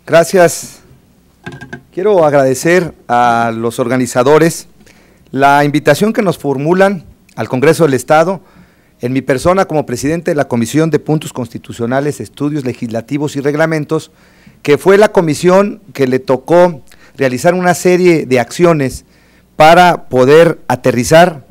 Gracias. Quiero agradecer a los organizadores la invitación que nos formulan al Congreso del Estado, en mi persona como presidente de la Comisión de Puntos Constitucionales, Estudios Legislativos y Reglamentos, que fue la comisión que le tocó realizar una serie de acciones para poder aterrizar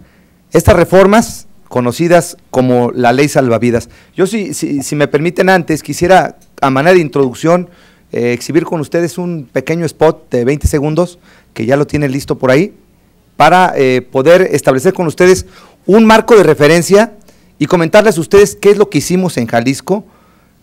estas reformas conocidas como la Ley Salvavidas. Yo, si me permiten antes, quisiera, a manera de introducción, exhibir con ustedes un pequeño spot de 20 segundos, que ya lo tienen listo por ahí, para poder establecer con ustedes un marco de referencia y comentarles a ustedes qué es lo que hicimos en Jalisco,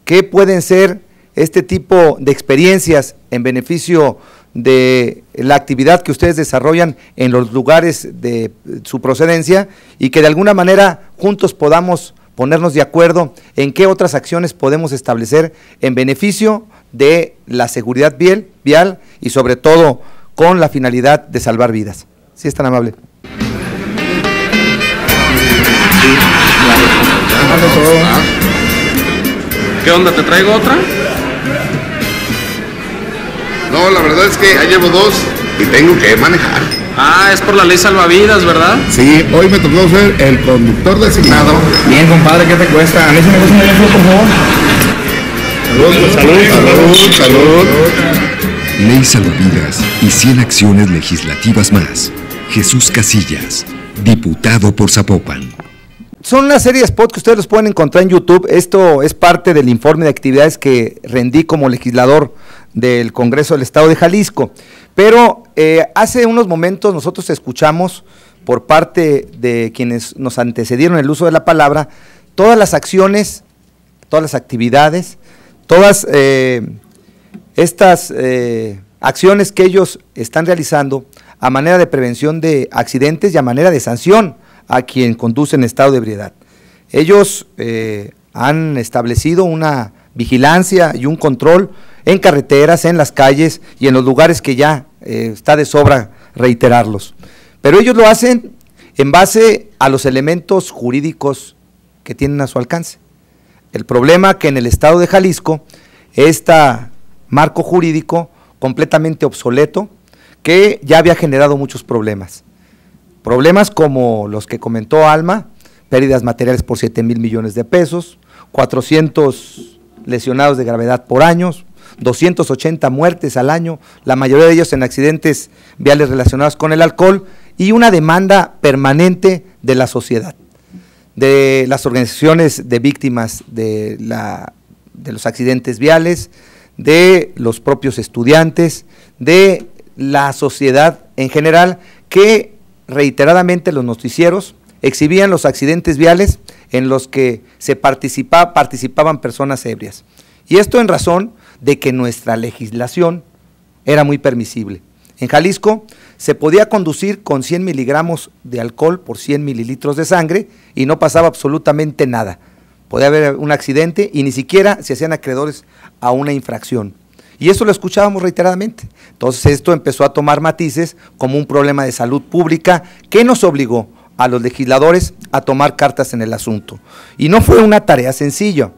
qué pueden ser este tipo de experiencias en beneficio de la actividad que ustedes desarrollan en los lugares de su procedencia y que de alguna manera juntos podamos ponernos de acuerdo en qué otras acciones podemos establecer en beneficio de la seguridad vial y sobre todo con la finalidad de salvar vidas. Si es tan amable. ¿Qué onda? ¿Te traigo otra? No, la verdad es que ya llevo dos y tengo que manejar. Ah, es por la Ley Salvavidas, ¿verdad? Sí, hoy me tocó ser el conductor designado. Bien, compadre, ¿qué te cuesta? A mí sí me gusta un ejemplo, por favor. Salud. Ley Salvavidas y 100 acciones legislativas más. Jesús Casillas, diputado por Zapopan. Son una serie de spots que ustedes los pueden encontrar en YouTube. Esto es parte del informe de actividades que rendí como legislador del Congreso del Estado de Jalisco. Pero hace unos momentos nosotros escuchamos por parte de quienes nos antecedieron el uso de la palabra, todas las acciones, todas las actividades, todas estas acciones que ellos están realizando a manera de prevención de accidentes y a manera de sanción a quien conduce en estado de ebriedad. Ellos han establecido una vigilancia y un control en carreteras, en las calles y en los lugares que ya está de sobra reiterarlos. Pero ellos lo hacen en base a los elementos jurídicos que tienen a su alcance. El problema que en el estado de Jalisco, este marco jurídico completamente obsoleto, que ya había generado muchos problemas. Problemas como los que comentó Alma, pérdidas materiales por 7,000 millones de pesos, 400 lesionados de gravedad por año, 280 muertes al año, la mayoría de ellos en accidentes viales relacionados con el alcohol, y una demanda permanente de la sociedad, de las organizaciones de víctimas de los accidentes viales, de los propios estudiantes, de la sociedad en general, que reiteradamente los noticieros exhibían los accidentes viales en los que participaban personas ebrias. Y esto en razón de que nuestra legislación era muy permisible. En Jalisco se podía conducir con 100 miligramos de alcohol por 100 mililitros de sangre y no pasaba absolutamente nada. Podía haber un accidente y ni siquiera se hacían acreedores a una infracción. Y eso lo escuchábamos reiteradamente. Entonces esto empezó a tomar matices como un problema de salud pública que nos obligó a los legisladores a tomar cartas en el asunto. Y no fue una tarea sencilla.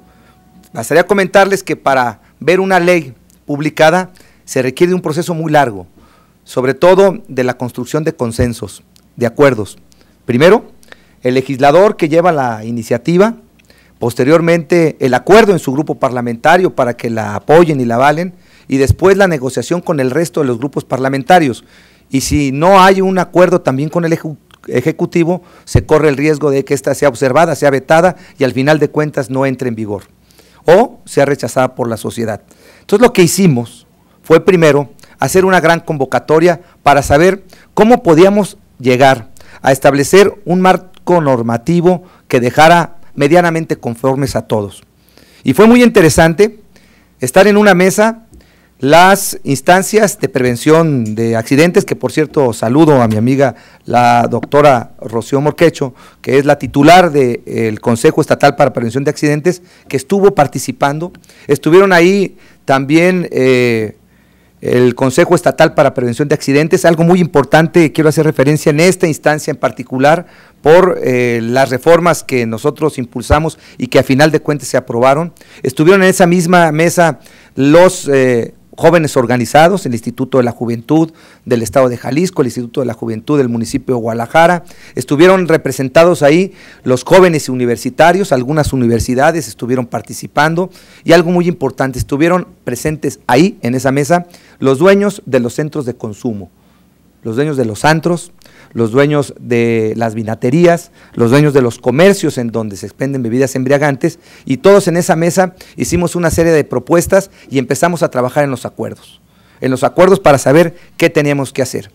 Bastaría comentarles que para ver una ley publicada se requiere de un proceso muy largo, sobre todo de la construcción de consensos, de acuerdos. Primero, el legislador que lleva la iniciativa, posteriormente el acuerdo en su grupo parlamentario para que la apoyen y la avalen, y después la negociación con el resto de los grupos parlamentarios. Y si no hay un acuerdo también con el Ejecutivo, se corre el riesgo de que ésta sea observada, sea vetada y al final de cuentas no entre en vigor o sea rechazada por la sociedad. Entonces lo que hicimos fue primero hacer una gran convocatoria para saber cómo podíamos llegar a establecer un marco normativo que dejara medianamente conformes a todos. Y fue muy interesante estar en una mesa las instancias de prevención de accidentes, que por cierto saludo a mi amiga la doctora Rocío Morquecho, que es la titular del Consejo Estatal para Prevención de Accidentes, que estuvo participando. Estuvieron ahí también el Consejo Estatal para Prevención de Accidentes, algo muy importante, quiero hacer referencia en esta instancia en particular, por las reformas que nosotros impulsamos y que a final de cuentas se aprobaron. Estuvieron en esa misma mesa los jóvenes organizados, el Instituto de la Juventud del Estado de Jalisco, el Instituto de la Juventud del municipio de Guadalajara, estuvieron representados ahí los jóvenes universitarios, algunas universidades estuvieron participando, y algo muy importante, estuvieron presentes ahí en esa mesa los dueños de los centros de consumo, los dueños de los antros, los dueños de las vinaterías, los dueños de los comercios en donde se expenden bebidas embriagantes, y todos en esa mesa hicimos una serie de propuestas y empezamos a trabajar en los acuerdos para saber qué teníamos que hacer.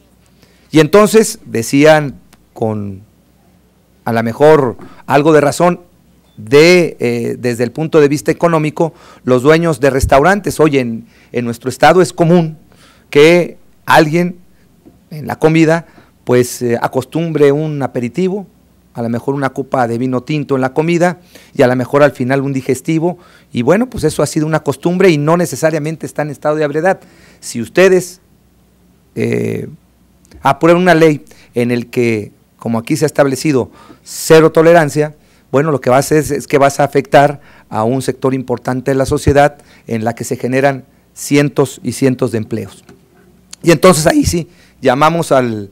Y entonces decían con a lo mejor algo de razón desde el punto de vista económico, los dueños de restaurantes, oye, en nuestro estado es común que alguien en la comida pues acostumbre un aperitivo, a lo mejor una copa de vino tinto en la comida y a lo mejor al final un digestivo, y bueno, pues eso ha sido una costumbre y no necesariamente está en estado de ebriedad. Si ustedes aprueban una ley en el que, como aquí se ha establecido, cero tolerancia, bueno, lo que va a hacer es que vas a afectar a un sector importante de la sociedad en la que se generan cientos y cientos de empleos. Y entonces ahí sí, llamamos al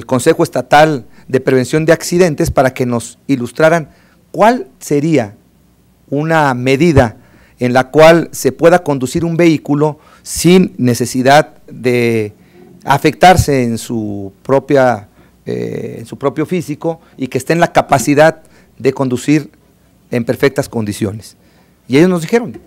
Consejo Estatal de Prevención de Accidentes para que nos ilustraran cuál sería una medida en la cual se pueda conducir un vehículo sin necesidad de afectarse en su propio físico y que esté en la capacidad de conducir en perfectas condiciones. Y ellos nos dijeron,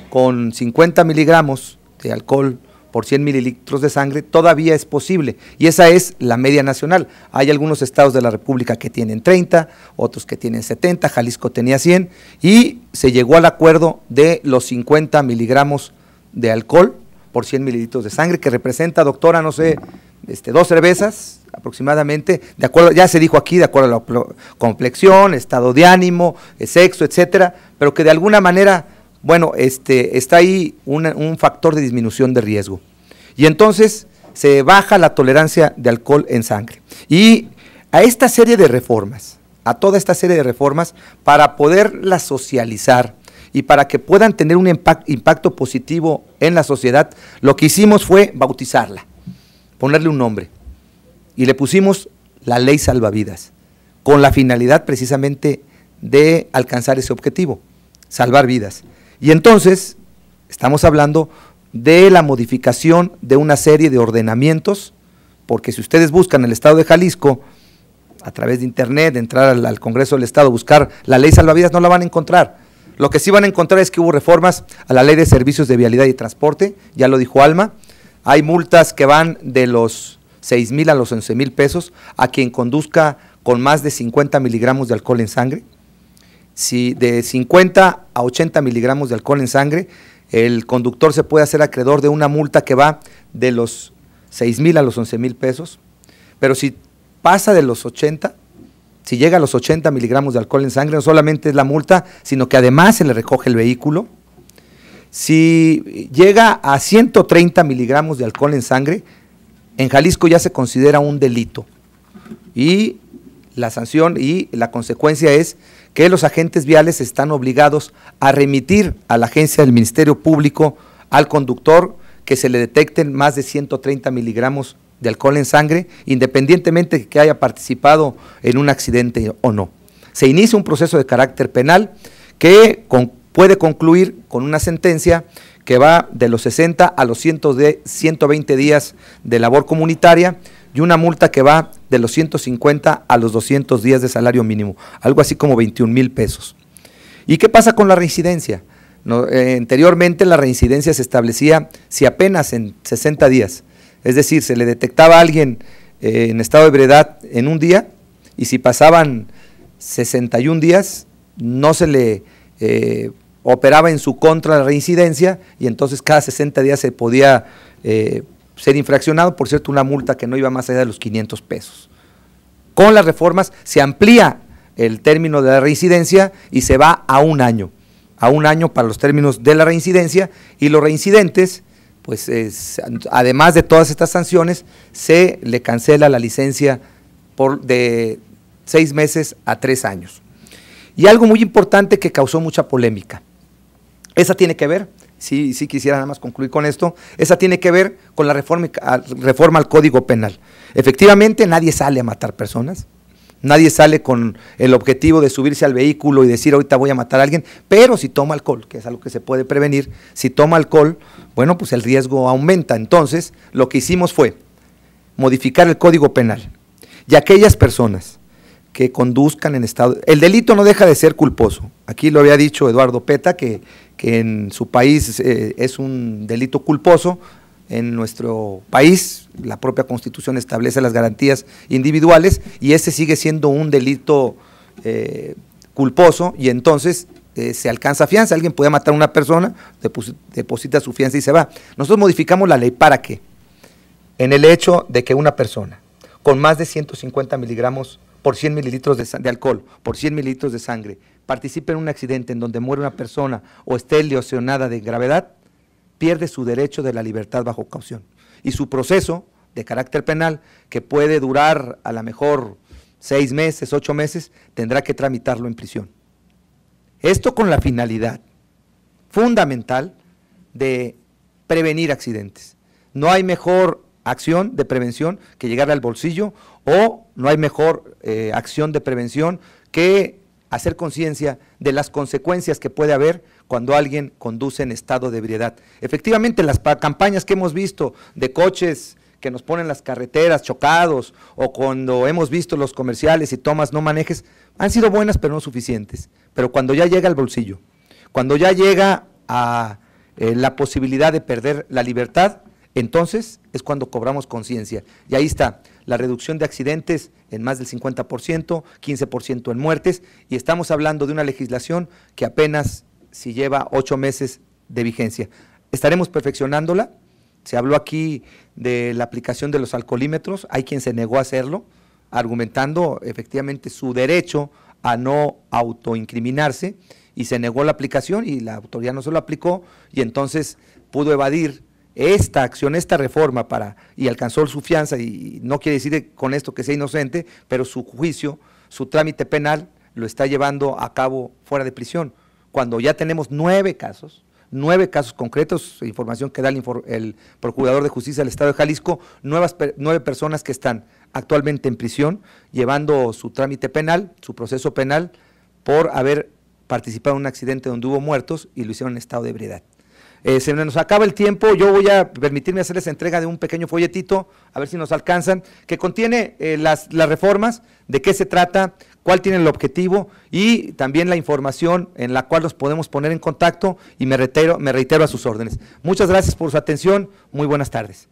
con 50 miligramos de alcohol por 100 mililitros de sangre, todavía es posible, y esa es la media nacional. Hay algunos estados de la República que tienen 30, otros que tienen 70, Jalisco tenía 100, y se llegó al acuerdo de los 50 miligramos de alcohol por 100 mililitros de sangre, que representa, doctora, no sé, 2 cervezas aproximadamente, de acuerdo, ya se dijo aquí, de acuerdo a la complexión, estado de ánimo, sexo, etcétera, pero que de alguna manera, bueno, está ahí un factor de disminución de riesgo. Y entonces se baja la tolerancia de alcohol en sangre. Y a esta serie de reformas, a toda esta serie de reformas, para poderlas socializar y para que puedan tener un impacto positivo en la sociedad, lo que hicimos fue bautizarla, ponerle un nombre. Y le pusimos la Ley Salvavidas, con la finalidad precisamente de alcanzar ese objetivo, salvar vidas. Y entonces estamos hablando de la modificación de una serie de ordenamientos, porque si ustedes buscan el Estado de Jalisco, a través de internet, entrar al Congreso del Estado, buscar la Ley Salvavidas, no la van a encontrar. Lo que sí van a encontrar es que hubo reformas a la Ley de Servicios de Vialidad y Transporte, ya lo dijo Alma, hay multas que van de los 6,000 a los 11,000 pesos a quien conduzca con más de 50 miligramos de alcohol en sangre. Si de 50 a 80 miligramos de alcohol en sangre, el conductor se puede hacer acreedor de una multa que va de los 6,000 a los 11,000 pesos, pero si pasa de los 80, si llega a los 80 miligramos de alcohol en sangre, no solamente es la multa, sino que además se le recoge el vehículo. Si llega a 130 miligramos de alcohol en sangre, en Jalisco ya se considera un delito, y la sanción y la consecuencia es que los agentes viales están obligados a remitir a la agencia del Ministerio Público al conductor que se le detecten más de 130 miligramos de alcohol en sangre, independientemente de que haya participado en un accidente o no. Se inicia un proceso de carácter penal que puede concluir con una sentencia que va de los 60 a los 120 días de labor comunitaria, y una multa que va de los 150 a los 200 días de salario mínimo, algo así como 21,000 pesos. ¿Y qué pasa con la reincidencia? Anteriormente la reincidencia se establecía si apenas en 60 días, es decir, se le detectaba a alguien en estado de ebriedad en un día, y si pasaban 61 días no se le operaba en su contra la reincidencia, y entonces cada 60 días se podía ser infraccionado, por cierto, una multa que no iba más allá de los 500 pesos. Con las reformas se amplía el término de la reincidencia y se va a un año para los términos de la reincidencia, y los reincidentes, pues además de todas estas sanciones, se le cancela la licencia de 6 meses a 3 años. Y algo muy importante que causó mucha polémica, esa tiene que ver sí quisiera nada más concluir con esto, esa tiene que ver con la reforma al Código Penal. Efectivamente, nadie sale a matar personas, nadie sale con el objetivo de subirse al vehículo y decir ahorita voy a matar a alguien, pero si toma alcohol, que es algo que se puede prevenir, si toma alcohol, bueno, pues el riesgo aumenta. Entonces, lo que hicimos fue modificar el Código Penal y aquellas personas que conduzcan en estado… El delito no deja de ser culposo. Aquí lo había dicho Eduardo Peta, que en su país es un delito culposo. En nuestro país, la propia Constitución establece las garantías individuales y ese sigue siendo un delito culposo y entonces se alcanza fianza. Alguien puede matar a una persona, deposita su fianza y se va. Nosotros modificamos la ley ¿para qué? En el hecho de que una persona con más de 150 miligramos por 100 mililitros de alcohol, por 100 mililitros de sangre, participe en un accidente en donde muere una persona o esté lesionada de gravedad, pierde su derecho de la libertad bajo caución. Y su proceso de carácter penal, que puede durar a lo mejor 6 meses, 8 meses, tendrá que tramitarlo en prisión. Esto con la finalidad fundamental de prevenir accidentes. No hay mejor acción de prevención que llegar al bolsillo, o no hay mejor acción de prevención que hacer conciencia de las consecuencias que puede haber cuando alguien conduce en estado de ebriedad. Efectivamente, las campañas que hemos visto de coches que nos ponen las carreteras chocados, o cuando hemos visto los comerciales y tomas no manejes, han sido buenas pero no suficientes. Pero cuando ya llega al bolsillo, cuando ya llega a la posibilidad de perder la libertad, entonces es cuando cobramos conciencia. Y ahí está, la reducción de accidentes en más del 50%, 15% en muertes, y estamos hablando de una legislación que apenas si lleva 8 meses de vigencia. Estaremos perfeccionándola. Se habló aquí de la aplicación de los alcoholímetros, hay quien se negó a hacerlo, argumentando efectivamente su derecho a no autoincriminarse, y se negó la aplicación y la autoridad no se lo aplicó, y entonces pudo evadir esta acción, esta reforma y alcanzó su fianza, y no quiere decir con esto que sea inocente, pero su juicio, su trámite penal lo está llevando a cabo fuera de prisión, cuando ya tenemos 9 casos concretos, información que da el Procurador de Justicia del Estado de Jalisco, 9 personas que están actualmente en prisión, llevando su trámite penal, su proceso penal, por haber participado en un accidente donde hubo muertos y lo hicieron en estado de ebriedad. Se nos acaba el tiempo, yo voy a permitirme hacerles entrega de un pequeño folletito, a ver si nos alcanzan, que contiene las reformas, de qué se trata, cuál tiene el objetivo y también la información en la cual nos podemos poner en contacto, y me reitero a sus órdenes. Muchas gracias por su atención, muy buenas tardes.